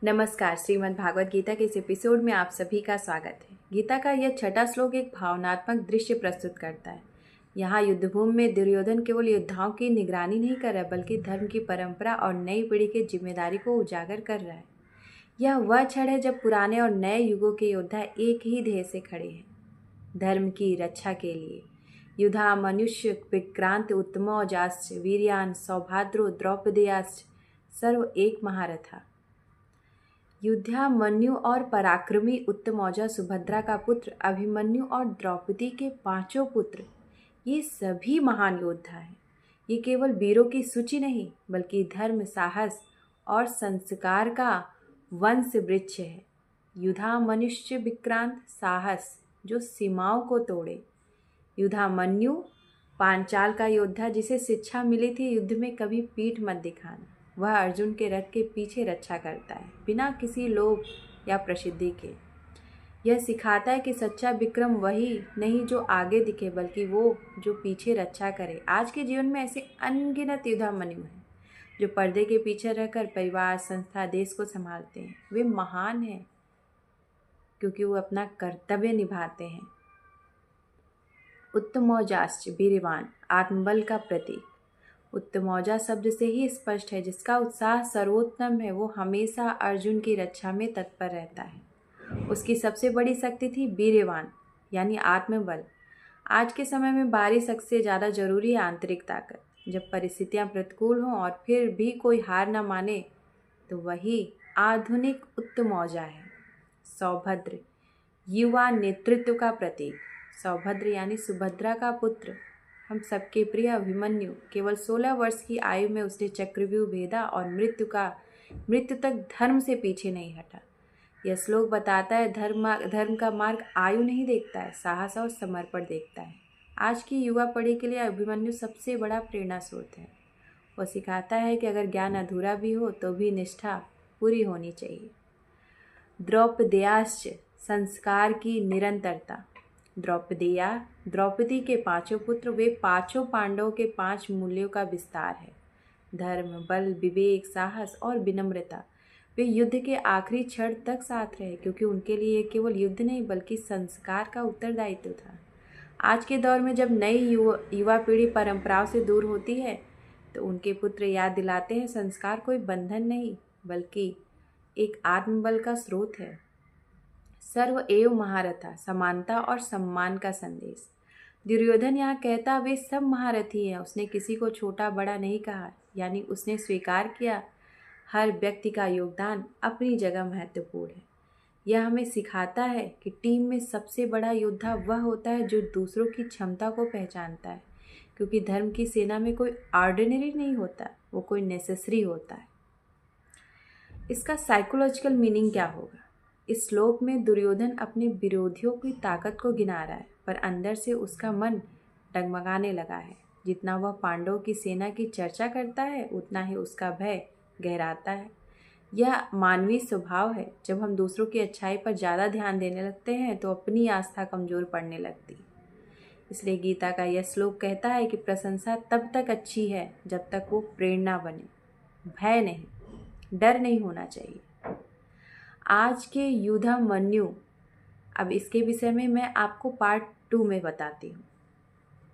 नमस्कार। श्रीमद् भागवत गीता के इस एपिसोड में आप सभी का स्वागत है। गीता का यह छठा श्लोक एक भावनात्मक दृश्य प्रस्तुत करता है। यहाँ युद्धभूमि में दुर्योधन केवल योद्धाओं की निगरानी नहीं कर रहा है, बल्कि धर्म की परंपरा और नई पीढ़ी की जिम्मेदारी को उजागर कर रहा है। यह वह क्षण है जब पुराने और नए युगों के योद्धा एक ही ध्येय से खड़े हैं, धर्म की रक्षा के लिए। युधा मनुष्य विक्रांत उत्तमौजाश्च वीर्यान् सौभाद्रो द्रौपदेयाश्च सर्व एक महारथा। युद्धामन्यु और पराक्रमी उत्तमौजा सुभद्रा का पुत्र अभिमन्यु और द्रौपदी के पांचों पुत्र, ये सभी महान योद्धा हैं। ये केवल वीरों की सूची नहीं, बल्कि धर्म, साहस और संस्कार का वंश वृक्ष है। युधामनुष्य विक्रांत, साहस जो सीमाओं को तोड़े। युधामन्यु पांचाल का योद्धा, जिसे शिक्षा मिली थी युद्ध में कभी पीठ मत दिखाना। वह अर्जुन के रथ के पीछे रक्षा करता है, बिना किसी लोभ या प्रसिद्धि के। यह सिखाता है कि सच्चा विक्रम वही नहीं जो आगे दिखे, बल्कि वो जो पीछे रक्षा करे। आज के जीवन में ऐसे अनगिनत युधामन्यु हैं जो पर्दे के पीछे रहकर परिवार, संस्था, देश को संभालते हैं। वे महान हैं क्योंकि वो अपना कर्तव्य निभाते हैं। उत्तमौजाश्च वीर्यवान, आत्मबल का प्रतीक। उत्तमौजा शब्द से ही स्पष्ट है, जिसका उत्साह सर्वोत्तम है, वो हमेशा अर्जुन की रक्षा में तत्पर रहता है। उसकी सबसे बड़ी शक्ति थी वीर्यवान, यानी आत्मबल। आज के समय में बाहरी शक्ति से ज़्यादा जरूरी है आंतरिक ताकत। जब परिस्थितियाँ प्रतिकूल हों और फिर भी कोई हार न माने, तो वही आधुनिक उत्तमौजा है। सौभद्र, युवा नेतृत्व का प्रतीक। सौभद्र यानी सुभद्रा का पुत्र, हम सबके प्रिय अभिमन्यु, केवल 16 वर्ष की आयु में उसने चक्रव्यूह भेदा और मृत्यु तक धर्म से पीछे नहीं हटा। यह श्लोक बताता है धर्म का मार्ग आयु नहीं देखता है, साहस और समर्पण देखता है। आज की युवा पीढ़ी के लिए अभिमन्यु सबसे बड़ा प्रेरणा स्रोत है। वह सिखाता है कि अगर ज्ञान अधूरा भी हो तो भी निष्ठा पूरी होनी चाहिए। द्रौपदेयाश्च, संस्कार की निरंतरता। द्रौपदेया, द्रौपदी के पांचों पुत्र, वे पांचों पांडवों के 5 मूल्यों का विस्तार है। धर्म, बल, विवेक, साहस और विनम्रता। वे युद्ध के आखिरी क्षण तक साथ रहे, क्योंकि उनके लिए ये केवल युद्ध नहीं बल्कि संस्कार का उत्तरदायित्व था। आज के दौर में जब नई युवा पीढ़ी परंपराओं से दूर होती है, तो उनके पुत्र याद दिलाते हैं संस्कार कोई बंधन नहीं, बल्कि एक आत्मबल का स्रोत है। सर्व एव महारथा, समानता और सम्मान का संदेश। दुर्योधन यहाँ कहता वे सब महारथी हैं। उसने किसी को छोटा बड़ा नहीं कहा, यानी उसने स्वीकार किया हर व्यक्ति का योगदान अपनी जगह महत्वपूर्ण है। यह हमें सिखाता है कि टीम में सबसे बड़ा योद्धा वह होता है जो दूसरों की क्षमता को पहचानता है, क्योंकि धर्म की सेना में कोई ऑर्डिनरी नहीं होता, वो कोई नेसेसरी होता है। इसका साइकोलॉजिकल मीनिंग क्या होगा? इस श्लोक में दुर्योधन अपने विरोधियों की ताकत को गिना रहा है, पर अंदर से उसका मन डगमगाने लगा है। जितना वह पांडवों की सेना की चर्चा करता है, उतना ही उसका भय गहराता है। यह मानवीय स्वभाव है। जब हम दूसरों की अच्छाई पर ज़्यादा ध्यान देने लगते हैं, तो अपनी आस्था कमज़ोर पड़ने लगती है। इसलिए गीता का यह श्लोक कहता है कि प्रशंसा तब तक अच्छी है जब तक वो प्रेरणा बने, भय नहीं, डर नहीं होना चाहिए। आज के युधामन्यु, अब इसके विषय में मैं आपको पार्ट 2 में बताती हूँ।